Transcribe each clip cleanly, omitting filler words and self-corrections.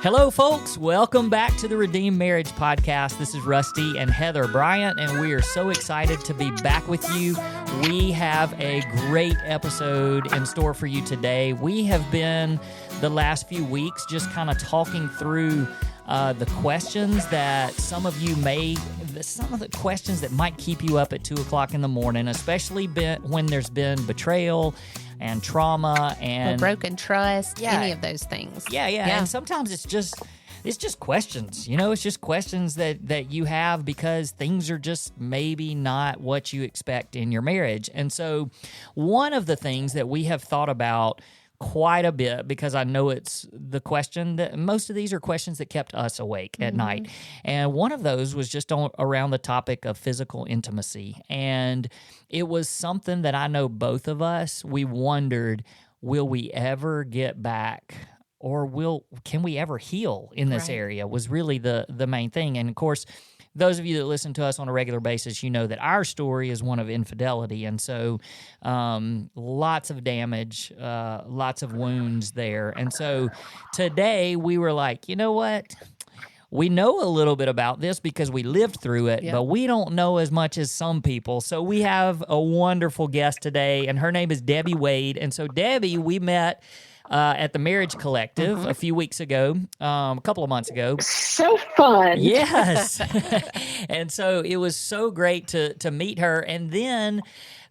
Hello, folks. Welcome back to the Redeemed Marriage Podcast. This is Rusty and Heather Bryant, and we are so excited to be back with you. We have a great episode in store for you today. We have been the last few weeks just kind of talking through the questions that some of the questions that might keep you up at 2 o'clock in the morning, especially when there's been betrayal and trauma and broken trust, any of those things. Yeah. And sometimes it's just questions. It's just questions that you have because things are just maybe not what you expect in your marriage. And so one of the things that we have thought about quite a bit, because I know it's the question that most of these are questions that kept us awake at night. And one of those was just around the topic of physical intimacy. And it was something that I know both of us, we wondered, will we ever get back, or can we ever heal in this area, was really the main thing. And of course, those of you that listen to us on a regular basis, you know that our story is one of infidelity. And so lots of damage, lots of wounds there. And so today we were like, you know what? We know a little bit about this because we lived through it, but we don't know as much as some people. So we have a wonderful guest today, and her name is Debby Wade. And so Debby, we met at the Marriage Collective a few weeks ago, a couple of months ago. So fun. Yes. And so it was so great to meet her. And then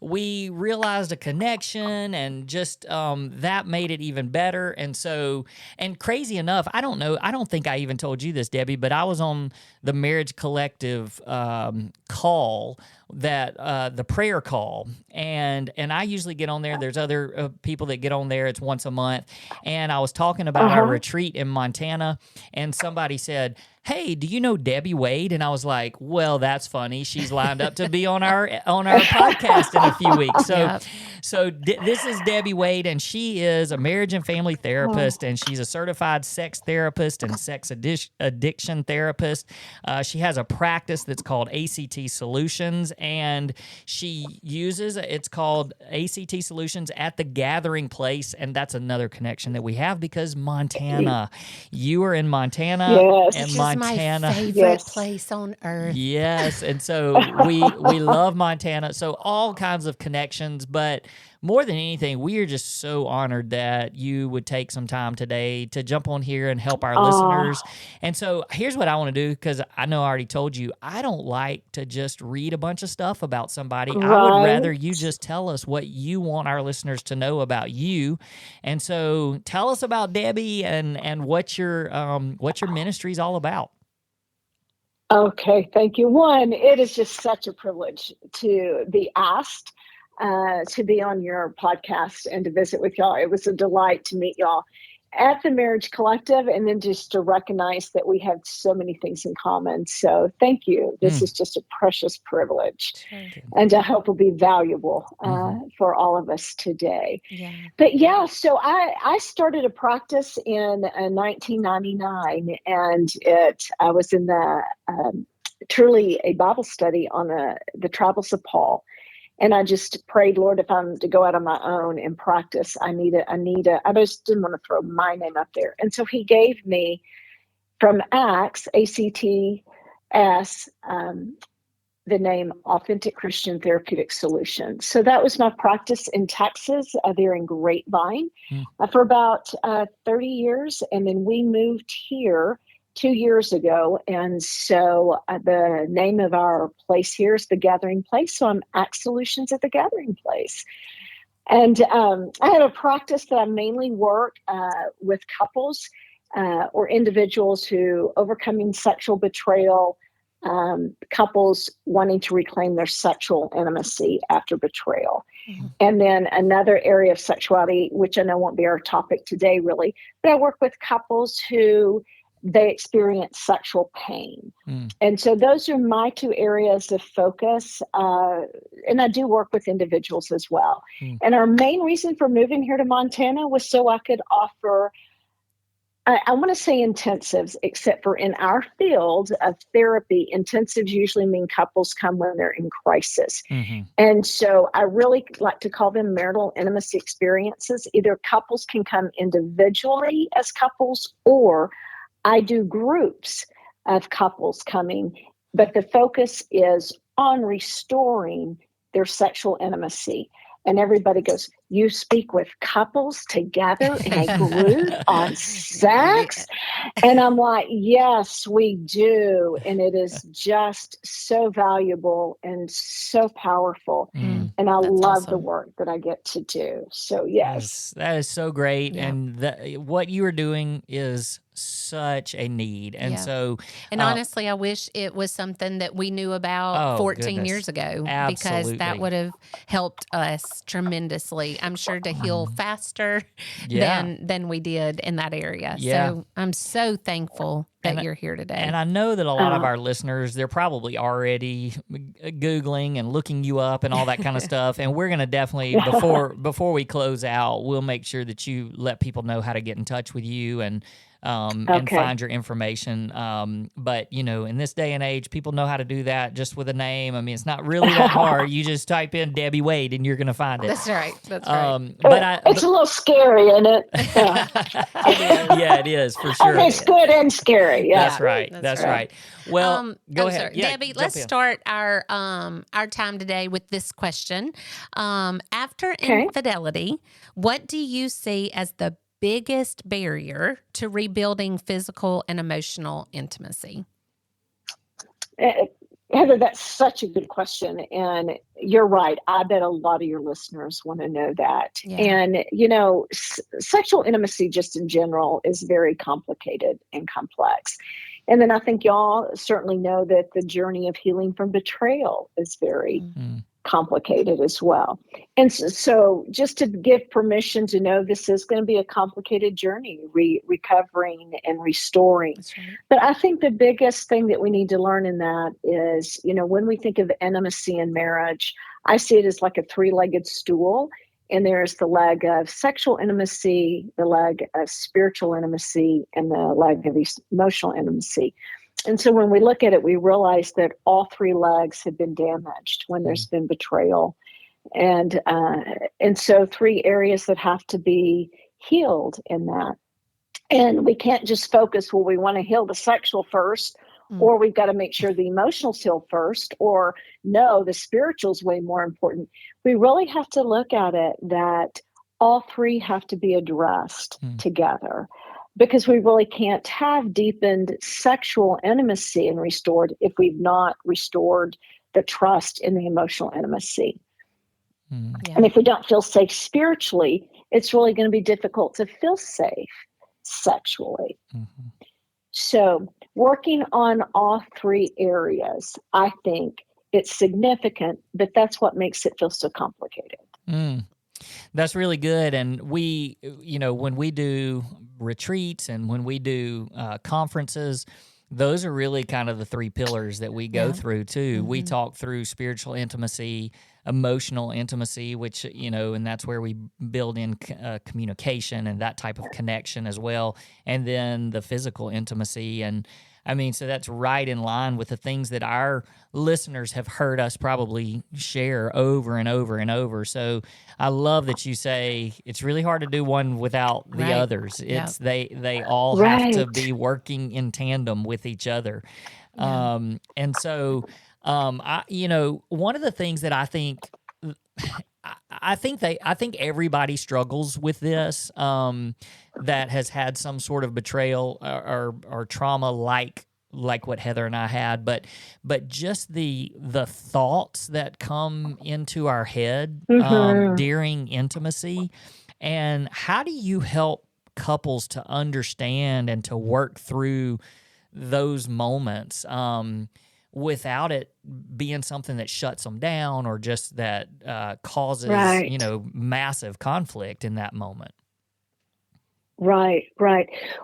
we realized a connection, and just that made it even better. And so, and crazy enough, I don't think I even told you this, Debby, but I was on the Marriage Collective call, that the prayer call, and I usually get on there. There's other people that get on there. It's once a month, and I was talking about our retreat in Montana, and somebody said, "Hey, do you know Debby Wade?" And I was like, "Well, that's funny. She's lined up to be on our podcast in a few weeks." So this is Debby Wade, and she is a marriage and family therapist, and she's a certified sex therapist and sex addiction therapist. She has a practice that's called ACT Solutions, and it's called ACT Solutions at the Gathering Place, and that's another connection that we have because Montana. You are in Montana, and Montana, my favorite place on earth. Yes, and so we love Montana. So all kinds of connections, but more than anything, we are just so honored that you would take some time today to jump on here and help our listeners. And so here's what I want to do, because I know I already told you, I don't like to just read a bunch of stuff about somebody. Right. I would rather you just tell us what you want our listeners to know about you. And so tell us about Debby and what your ministry is all about. Okay, thank you. One, it is just such a privilege to be asked to be on your podcast and to visit with y'all. It was a delight to meet y'all at the Marriage Collective, and then just to recognize that we have so many things in common. So thank you. This is just a precious privilege, and I hope will be valuable for all of us today. Yeah. But so I started a practice in 1999, and I was in the truly a Bible study on the travels of Paul. And I just prayed, Lord, if I'm to go out on my own and practice, I just didn't want to throw my name up there. And so he gave me from Acts, ACTS, the name Authentic Christian Therapeutic Solutions. So that was my practice in Texas. They're in Grapevine for about 30 years. And then we moved here 2 years ago. And so the name of our place here is The Gathering Place. So I'm Act Solutions at The Gathering Place. And I have a practice that I mainly work with couples or individuals who overcoming sexual betrayal, couples wanting to reclaim their sexual intimacy after betrayal. And then another area of sexuality, which I know won't be our topic today really, but I work with couples who they experience sexual pain. And so those are my two areas of focus. And I do work with individuals as well. And our main reason for moving here to Montana was so I could offer, I want to say intensives, except for in our field of therapy, intensives usually mean couples come when they're in crisis. And so I really like to call them marital intimacy experiences. Either couples can come individually as couples, or I do groups of couples coming, but the focus is on restoring their sexual intimacy. And everybody goes, you speak with couples together in a group on sex? And I'm like, yes, we do. And it is just so valuable and so powerful. And I love the work that I get to do. So, yes. That is so great. Yeah. And what you are doing is such a need. And so, and honestly, I wish it was something that we knew about 14 years ago. Absolutely. Because that would have helped us tremendously, I'm sure, to heal faster than we did in that area. Yeah. So I'm so thankful that you're here today. And I know that a lot of our listeners, they're probably already Googling and looking you up and all that kind of stuff. And we're going to definitely, before we close out, we'll make sure that you let people know how to get in touch with you and find your information. But, you know, in this day and age, people know how to do that just with a name. I mean, it's not really that hard. You just type in Debby Wade and you're going to find it. That's right. That's right. But it's a little scary, isn't it? Yeah, it is for sure. It's good and scary. Yeah. That's right. That's right. Well, go ahead. Yeah, Debbie, let's start our time today with this question. After infidelity, what do you see as the biggest barrier to rebuilding physical and emotional intimacy? Heather, that's such a good question. And you're right. I bet a lot of your listeners want to know that. Yeah. And, you know, sexual intimacy just in general is very complicated and complex. And then I think y'all certainly know that the journey of healing from betrayal is very complicated as well. And so just to give permission to know this is going to be a complicated journey, recovering and restoring. Right. But I think the biggest thing that we need to learn in that is, you know, when we think of intimacy in marriage, I see it as like a three-legged stool. And there's the leg of sexual intimacy, the leg of spiritual intimacy, and the leg of emotional intimacy. And so when we look at it, we realize that all three legs have been damaged when there's been betrayal. And so three areas that have to be healed in that. And we can't just focus, well, we want to heal the sexual first, or we've got to make sure the emotional's healed first, or no, the spiritual's way more important. We really have to look at it that all three have to be addressed together. Because we really can't have deepened sexual intimacy and restored if we've not restored the trust in the emotional intimacy. Yeah. And if we don't feel safe spiritually, it's really going to be difficult to feel safe sexually. So working on all three areas, I think it's significant, but that's what makes it feel so complicated. That's really good. And we, you know, when we do retreats and when we do conferences, those are really kind of the three pillars that we go through too. We talk through spiritual intimacy, emotional intimacy, which, you know, and that's where we build in communication and that type of connection as well. And then the physical intimacy. And I mean, so that's right in line with the things that our listeners have heard us probably share over and over and over. So I love that you say it's really hard to do one without the others. It's they all have to be working in tandem with each other. And so I, you know, one of the things that I think everybody struggles with this, that has had some sort of betrayal or trauma like what Heather and I had, but just the thoughts that come into our head during intimacy. And how do you help couples to understand and to work through those moments without it being something that shuts them down or just that causes, you know, massive conflict in that moment? Right.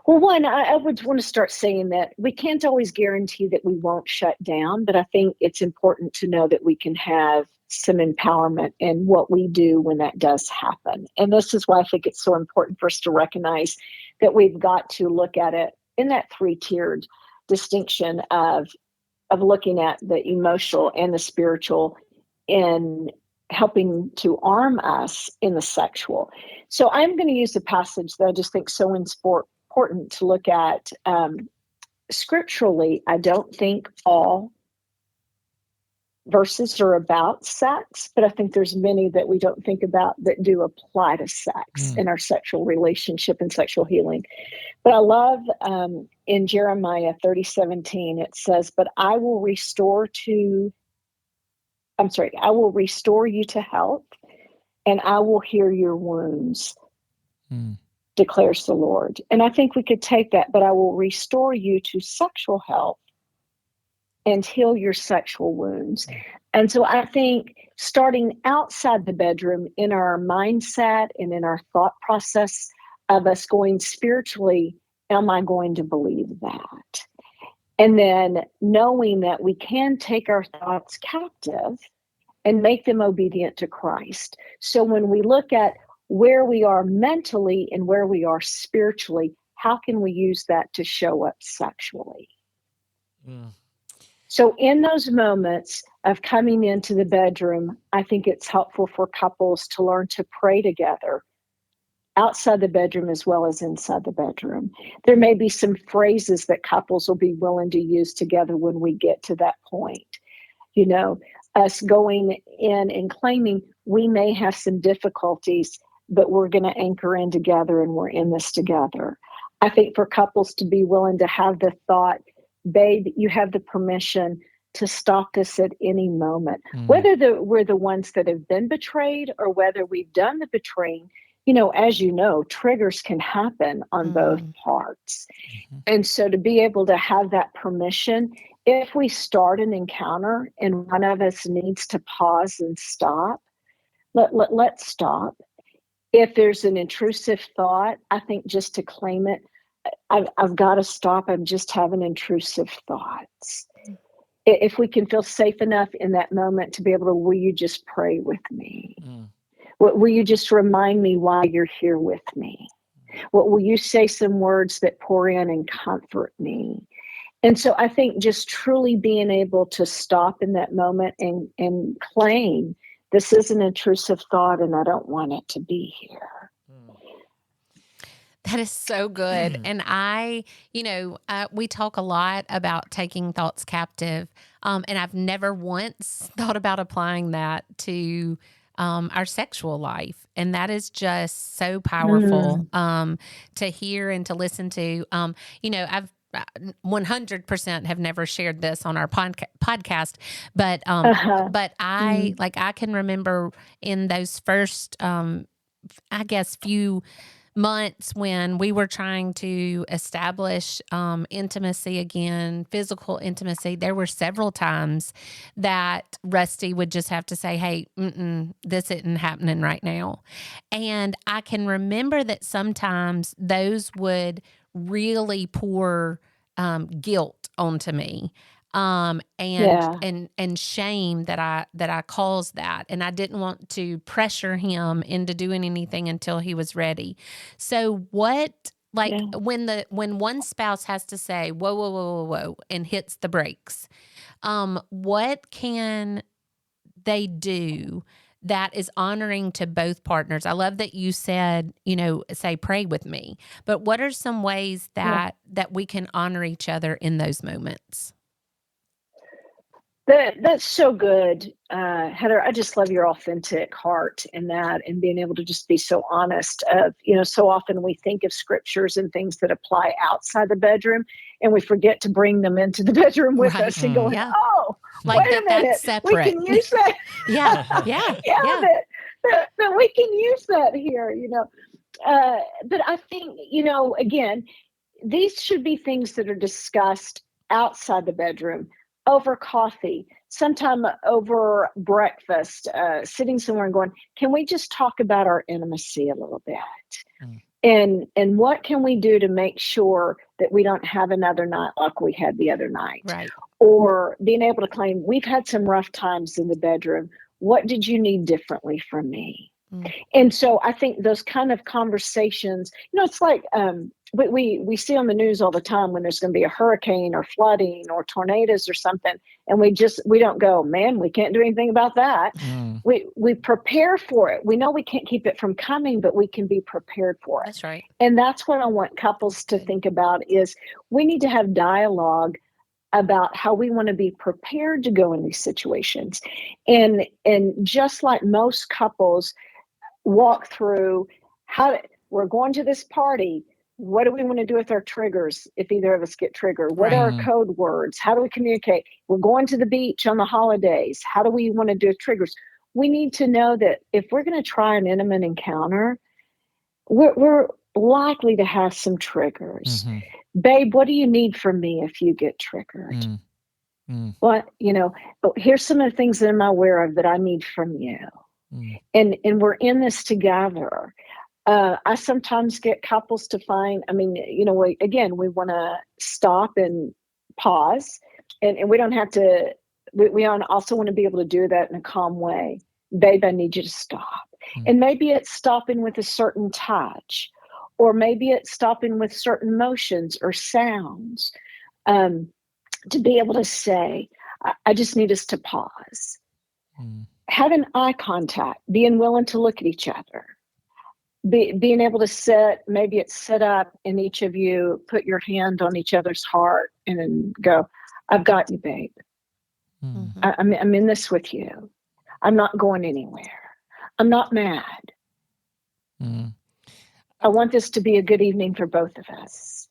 Well, one, I would want to start saying that we can't always guarantee that we won't shut down, but I think it's important to know that we can have some empowerment in what we do when that does happen. And this is why I think it's so important for us to recognize that we've got to look at it in that three-tiered distinction of looking at the emotional and the spiritual in helping to arm us in the sexual. So I'm going to use a passage that I just think is so important important to look at scripturally. I don't think all verses are about sex, but I think there's many that we don't think about that do apply to sex in our sexual relationship and sexual healing. But I love in Jeremiah 30:17, it says, but I will restore you to health, and I will heal your wounds, declares the Lord. And I think we could take that, but I will restore you to sexual health and heal your sexual wounds. And so I think starting outside the bedroom in our mindset and in our thought process of us going spiritually, am I going to believe that? And then knowing that we can take our thoughts captive and make them obedient to Christ. So when we look at where we are mentally and where we are spiritually, how can we use that to show up sexually? So in those moments of coming into the bedroom, I think it's helpful for couples to learn to pray together outside the bedroom as well as inside the bedroom. There may be some phrases that couples will be willing to use together when we get to that point. You know, us going in and claiming we may have some difficulties, but we're going to anchor in together and we're in this together. I think for couples to be willing to have the thought, babe, you have the permission to stop this at any moment, whether we're the ones that have been betrayed or whether we've done the betraying. You know, as you know, triggers can happen on both parts. And so to be able to have that permission, if we start an encounter and one of us needs to pause and stop, let's stop. If there's an intrusive thought, I think just to claim it, I've got to stop. I'm just having intrusive thoughts. If we can feel safe enough in that moment to be able to, will you just pray with me? Will you just remind me why you're here with me? Will you say some words that pour in and comfort me? And so I think just truly being able to stop in that moment and claim this is an intrusive thought and I don't want it to be here. That is so good. And we talk a lot about taking thoughts captive. And I've never once thought about applying that to our sexual life. And that is just so powerful to hear and to listen to. I've 100% have never shared this on our podcast, but I can remember in those first, few months when we were trying to establish intimacy again, physical intimacy, there were several times that Rusty would just have to say, hey, this isn't happening right now. And I can remember that sometimes those would really pour guilt onto me. And shame that I caused that. And I didn't want to pressure him into doing anything until he was ready. So when one spouse has to say, whoa, whoa, whoa, whoa, whoa, and hits the brakes, what can they do that is honoring to both partners? I love that you said, say, pray with me, but what are some ways that we can honor each other in those moments? That's so good, Heather. I just love your authentic heart in that and being able to just be so honest of, so often we think of scriptures and things that apply outside the bedroom and we forget to bring them into the bedroom with us and going, like wait a minute, that's separate. We can use that. That we can use that here, But I think, again, these should be things that are discussed outside the bedroom, over coffee, sometime over breakfast, sitting somewhere and going, can we just talk about our intimacy a little bit? And what can we do to make sure that we don't have another night like we had the other night? Right. Or being able to claim, we've had some rough times in the bedroom. What did you need differently from me? And so I think those kind of conversations, it's like we see on the news all the time when there's going to be a hurricane or flooding or tornadoes or something, and we don't go, man, we can't do anything about that. We prepare for it. We know we can't keep it from coming, but we can be prepared for it. That's right. And that's what I want couples to think about is we need to have dialogue about how we want to be prepared to go in these situations. And just like most couples walk through we're going to this party. What do we want to do with our triggers if either of us get triggered? What are our code words? How do we communicate? We're going to the beach on the holidays. How do we want to do triggers? We need to know that if we're going to try an intimate encounter, we're likely to have some triggers. Babe, what do you need from me if you get triggered? What, here's some of the things that I'm aware of that I need from you. And we're in this together. I sometimes get couples to find, we want to stop and pause, and we don't have to, we also want to be able to do that in a calm way. Babe, I need you to stop. And maybe it's stopping with a certain touch, or maybe it's stopping with certain motions or sounds, to be able to say, I just need us to pause. Having eye contact, being willing to look at each other, being able to sit up and each of you put your hand on each other's heart and go, I've got you, babe. I'm in this with you. I'm not going anywhere. I'm not mad. I want this to be a good evening for both of us.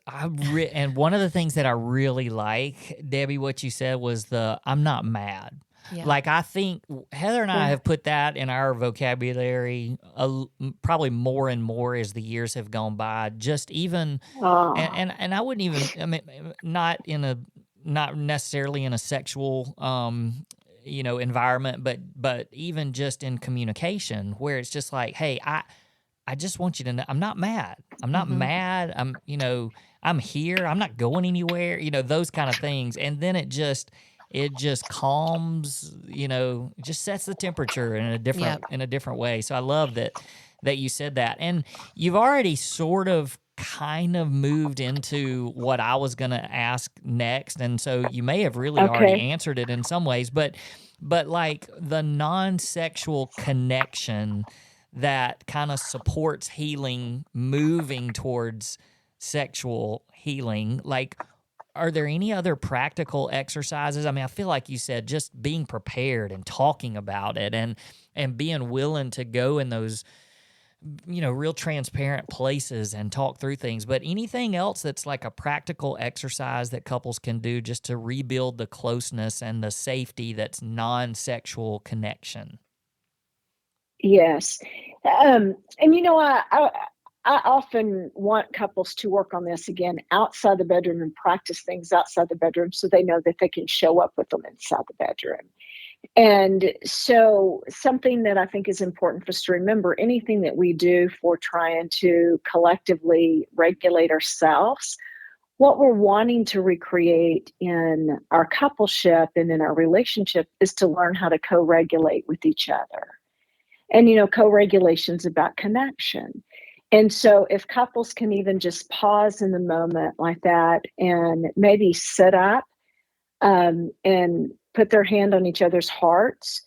And one of the things that I really like, Debbie, what you said was I'm not mad. Yeah. Like, I think Heather and I have put that in our vocabulary probably more and more as the years have gone by. Just even, and I wouldn't even, not necessarily in a sexual, environment, but even just in communication, where it's just like, hey, I just want you to know I'm not mad. I'm not mad. I'm here. I'm not going anywhere. Those kind of things. And then it just calms, just sets the temperature in a different way. So I love that you said that. And you've already sort of kind of moved into what I was going to ask next. And so you may have really already answered it in some ways, but like the non-sexual connection that kind of supports healing, moving towards sexual healing, like, are there any other practical exercises? I feel like you said just being prepared and talking about it and being willing to go in those, real transparent places and talk through things. But anything else that's like a practical exercise that couples can do just to rebuild the closeness and the safety that's non-sexual connection? Yes. I often want couples to work on this again outside the bedroom and practice things outside the bedroom so they know that they can show up with them inside the bedroom. And so something that I think is important for us to remember, anything that we do for trying to collectively regulate ourselves, what we're wanting to recreate in our coupleship and in our relationship is to learn how to co-regulate with each other. And, co-regulation is about connection. And so if couples can even just pause in the moment like that and maybe sit up and put their hand on each other's hearts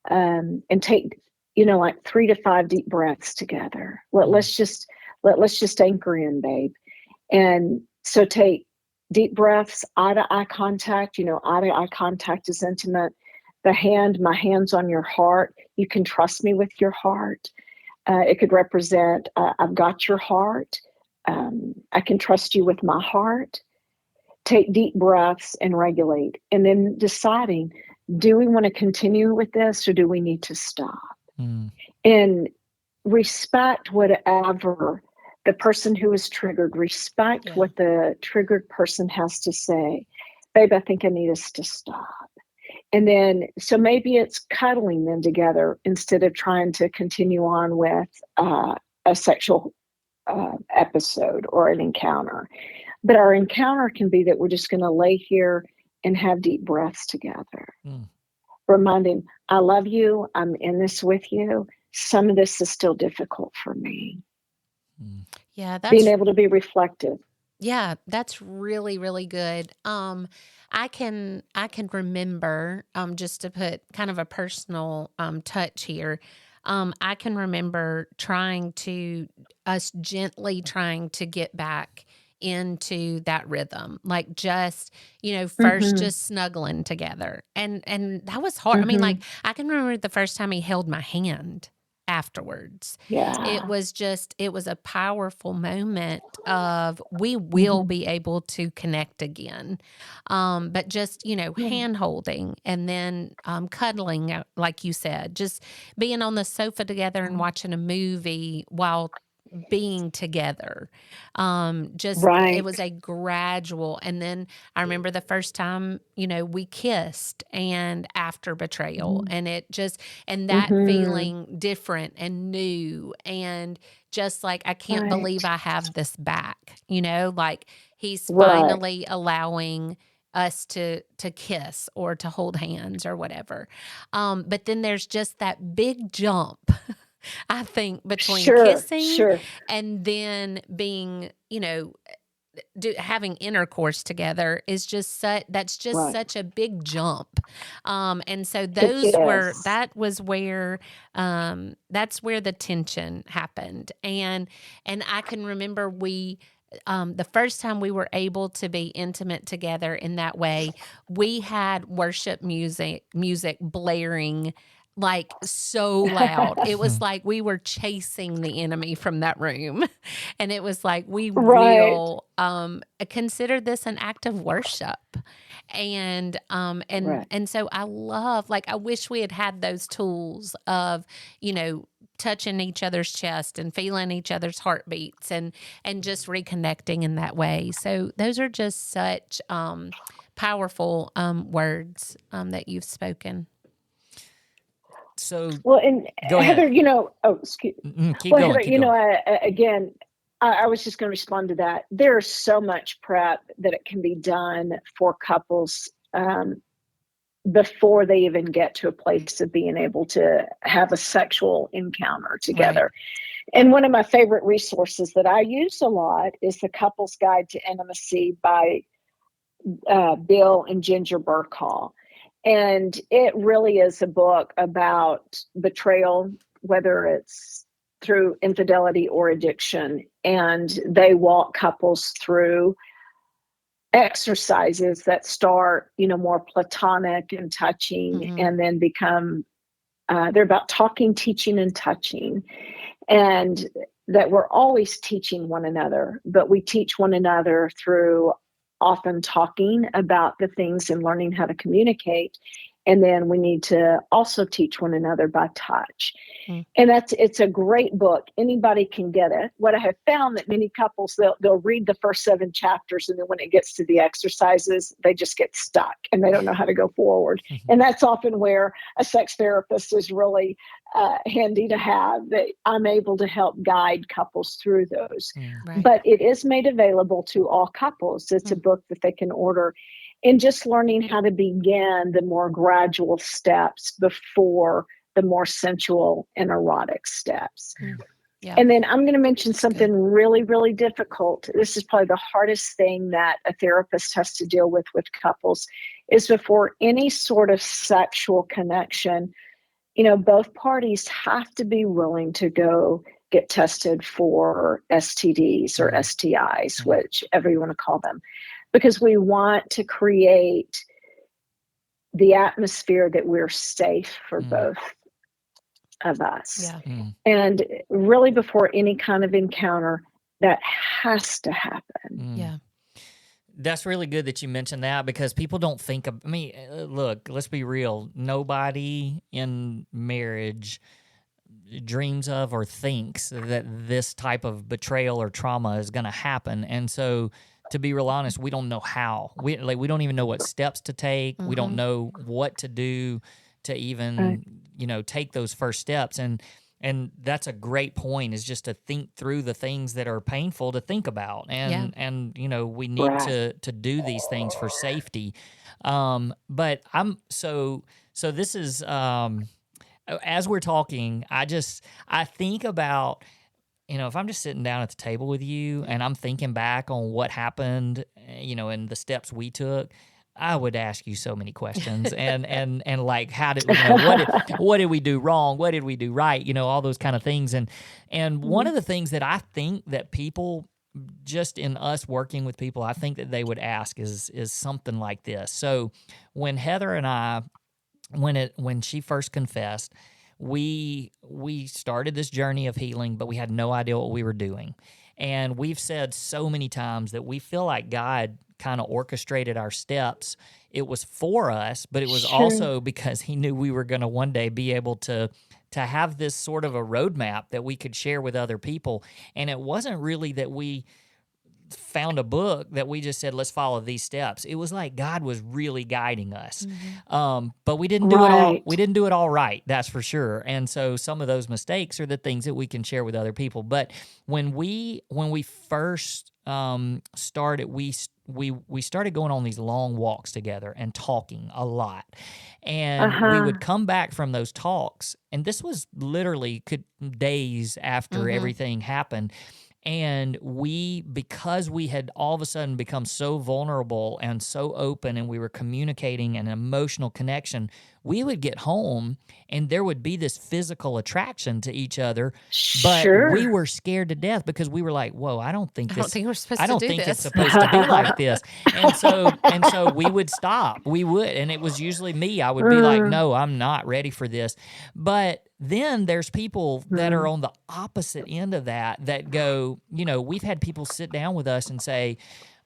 and take, like 3 to 5 deep breaths together. Let's just anchor in, babe. And so take deep breaths, eye to eye contact. Eye to eye contact is intimate. My hand's on your heart. You can trust me with your heart. It could represent, I've got your heart. I can trust you with my heart. Take deep breaths and regulate. And then deciding, do we want to continue with this or do we need to stop? And respect whatever the person who is triggered, respect what the triggered person has to say. Babe, I think I need us to stop. And then, so maybe it's cuddling them together instead of trying to continue on with a sexual episode or an encounter. But our encounter can be that we're just going to lay here and have deep breaths together. reminding, I love you, I'm in this with you. Some of this is still difficult for me. Yeah, Being able to be reflective. Yeah, that's really, really good. I can remember, just to put kind of a personal touch here. I can remember us gently trying to get back into that rhythm, like just, first Mm-hmm. just snuggling together. And that was hard. I mean, Mm-hmm. like I can remember the first time he held my hand afterwards. It Yeah. was a powerful moment of we will Mm-hmm. be able to connect again. But just, Yeah. hand holding and then cuddling, like you said, just being on the sofa together and watching a movie while being together. Just it Right. was a gradual. And then I remember the first time, we kissed and after betrayal, Mm-hmm. and it just, and that Mm-hmm. feeling different and new, and just like, I can't believe Right. I have this back, like he's Right. finally allowing us to kiss or to hold hands or whatever. But then there's just that big jump, I think, between Sure. kissing Sure. and then being, having intercourse together is just Right. such a big jump. And so It is. that's where the tension happened. And I can remember the first time we were able to be intimate together in that way, we had worship music blaring like so loud. It was like we were chasing the enemy from that room. And it was like we Right. will consider this an act of worship. And Right. and so I wish we had had those tools of, touching each other's chest and feeling each other's heartbeats and just reconnecting in that way. So those are just such powerful words that you've spoken. So Well, and go ahead. Heather, excuse. Keep Well, going. Heather, Keep going. again, I was just going to respond to that. There's so much prep that it can be done for couples before they even get to a place of being able to have a sexual encounter Right. together. And one of my favorite resources that I use a lot is the Couple's Guide to Intimacy by Bill and Ginger Burkall. And it really is a book about betrayal, whether it's through infidelity or addiction. And they walk couples through exercises that start, more platonic and touching, Mm-hmm. and then become, they're about talking, teaching, and touching. And that we're always teaching one another, but we teach one another through often talking about the things and learning how to communicate. And then we need to also teach one another by touch. Mm-hmm. And it's a great book. Anybody can get it. What I have found that many couples, they'll read the first 7 chapters, and then when it gets to the exercises, they just get stuck and they don't know how to go forward. And that's often where a sex therapist is really handy to have, that I'm able to help guide couples through those. Right. But it is made available to all couples. It's a book that they can order. And just learning how to begin the more gradual steps before the more sensual and erotic steps. Yeah. And then I'm going to mention something really, really difficult. This is probably the hardest thing that a therapist has to deal with couples, is before any sort of sexual connection, both parties have to be willing to go get tested for STDs or STIs, whichever you want to call them, because we want to create the atmosphere that we're safe for both of us. Yeah. And really, before any kind of encounter, that has to happen. Yeah. That's really good that you mentioned that, because people don't think of, look, let's be real. Nobody in marriage dreams of or thinks that this type of betrayal or trauma is going to happen. And so, to be real honest, we don't know how. We don't even know what steps to take. We don't know what to do to even, take those first steps. And that's a great point, is just to think through the things that are painful to think about. And we need to do these things for safety. But I'm so So this is, as we're talking, I think about, if I'm just sitting down at the table with you and I'm thinking back on what happened, and the steps we took, I would ask you so many questions and like, how did, what did we do wrong? What did we do right? All those kind of things. And one of the things that I think that people, just in us working with people, I think that they would ask is something like this. So when Heather and I, when she first confessed, we started this journey of healing, but we had no idea what we were doing. And we've said so many times that we feel like God kind of orchestrated our steps. It was for us, but it was also because he knew we were going to one day be able to have this sort of a roadmap that we could share with other people. And it wasn't really that we found a book that we just said, let's follow these steps. It was like God was really guiding us. But we didn't do it all. We didn't do it all right. That's for sure. And so some of those mistakes are the things that we can share with other people. But when we first started, we started going on these long walks together and talking a lot. And we would come back from those talks, and this was literally days after everything happened. And because we had all of a sudden become so vulnerable and so open, and we were communicating an emotional connection, we would get home and there would be this physical attraction to each other. But we were scared to death because we were like, whoa, I don't think we're supposed I to don't do think this. it's supposed to be like this. And so we would stop. We would. And it was usually me. I would be like, no, I'm not ready for this. But then there's people that are on the opposite end of that go, we've had people sit down with us and say,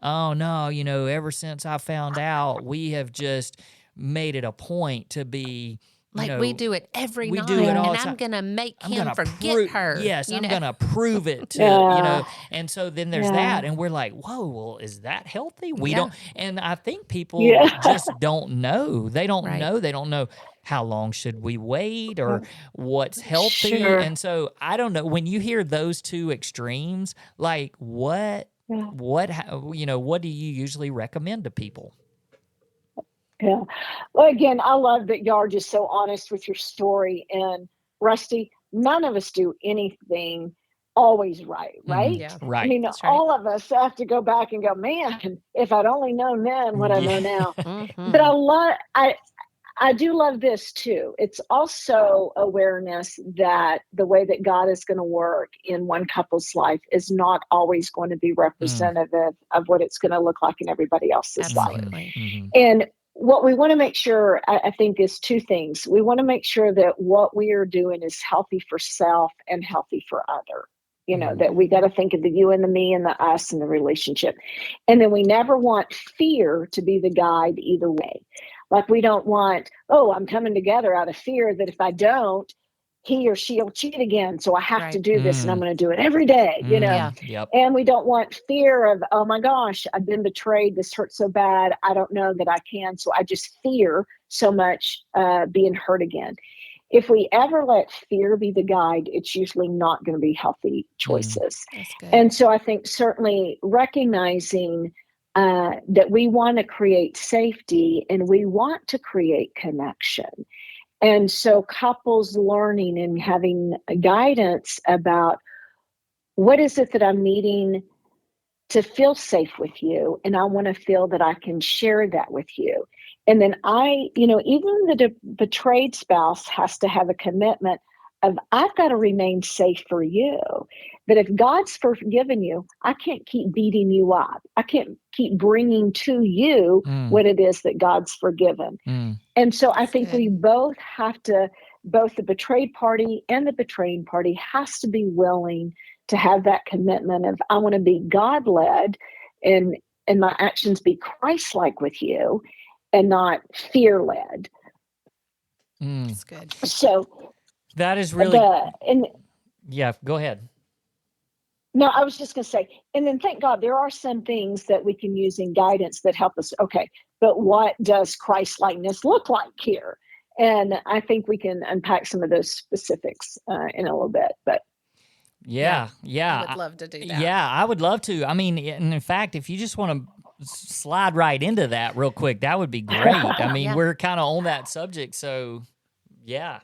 oh, no, ever since I found out, we have just made it a point to be, we do it every night, do it all and the time. I'm going to make him forget her. Yes, I'm going to prove it to, and so then there's that, and we're like, whoa, well, is that healthy? We don't, and I think people just don't know. They don't know. They don't know how long should we wait or what's healthy. And so I don't know, when you hear those two extremes, like what do you usually recommend to people? Yeah. Well, again, I love that y'all are just so honest with your story. And Rusty, none of us do anything always right? Yeah. Right. I mean, all of us have to go back and go, man, if I'd only known then what I know now. But I do love this too. It's also awareness that the way that God is going to work in one couple's life is not always going to be representative of what it's going to look like in everybody else's life. And what we want to make sure, I think, is two things. We want to make sure that what we are doing is healthy for self and healthy for other. That we got to think of the you and the me and the us and the relationship. And then we never want fear to be the guide either way. Like we don't want, I'm coming together out of fear that if I don't, he or she will cheat again. So I have to do this and I'm going to do it every day, And we don't want fear of, oh my gosh, I've been betrayed. This hurts so bad. I don't know that I can. So I just fear so much being hurt again. If we ever let fear be the guide, it's usually not going to be healthy choices. And so I think certainly recognizing that we want to create safety and we want to create connection. And so couples learning and having guidance about what is it that I'm needing to feel safe with you. And I want to feel that I can share that with you. And then even the betrayed spouse has to have a commitment of, I've got to remain safe for you. That if God's forgiven you, I can't keep beating you up. I can't keep bringing to you what it is that God's forgiven. And so I think we both have to, both the betrayed party and the betraying party has to be willing to have that commitment of, I want to be God-led and my actions be Christ-like with you and not fear-led. That's good. So that is really, go ahead. No, I was just going to say, and then thank God there are some things that we can use in guidance that help us. Okay, but what does Christ-likeness look like here? And I think we can unpack some of those specifics in a little bit. But yeah, I would love to do that. Yeah, I would love to. I mean, and in fact, if you just want to slide right into that real quick. That would be great. I mean, we're kind of on that subject, so yeah.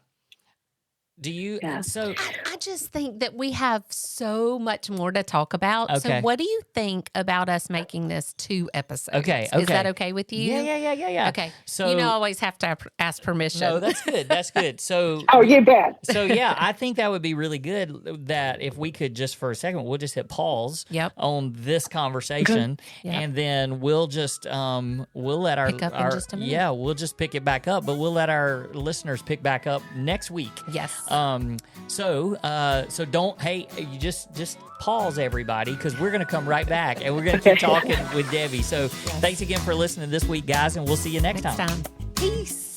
Do you? Yeah. So I just think that we have so much more to talk about. Okay. So what do you think about us making this 2 episodes? Okay. Is that okay with you? Yeah. Okay. So you always have to ask permission. No, that's good. That's good. So Oh, you bet. So yeah, I think that would be really good. That if we could just for a second, we'll just hit pause on this conversation, and then we'll just we'll let our pick up in just a minute. We'll just pick it back up, but we'll let our listeners pick back up next week. Yes. So don't you just pause everybody, because we're gonna come right back and we're gonna keep talking with Debbie. So thanks again for listening this week, guys, and we'll see you next time. Peace.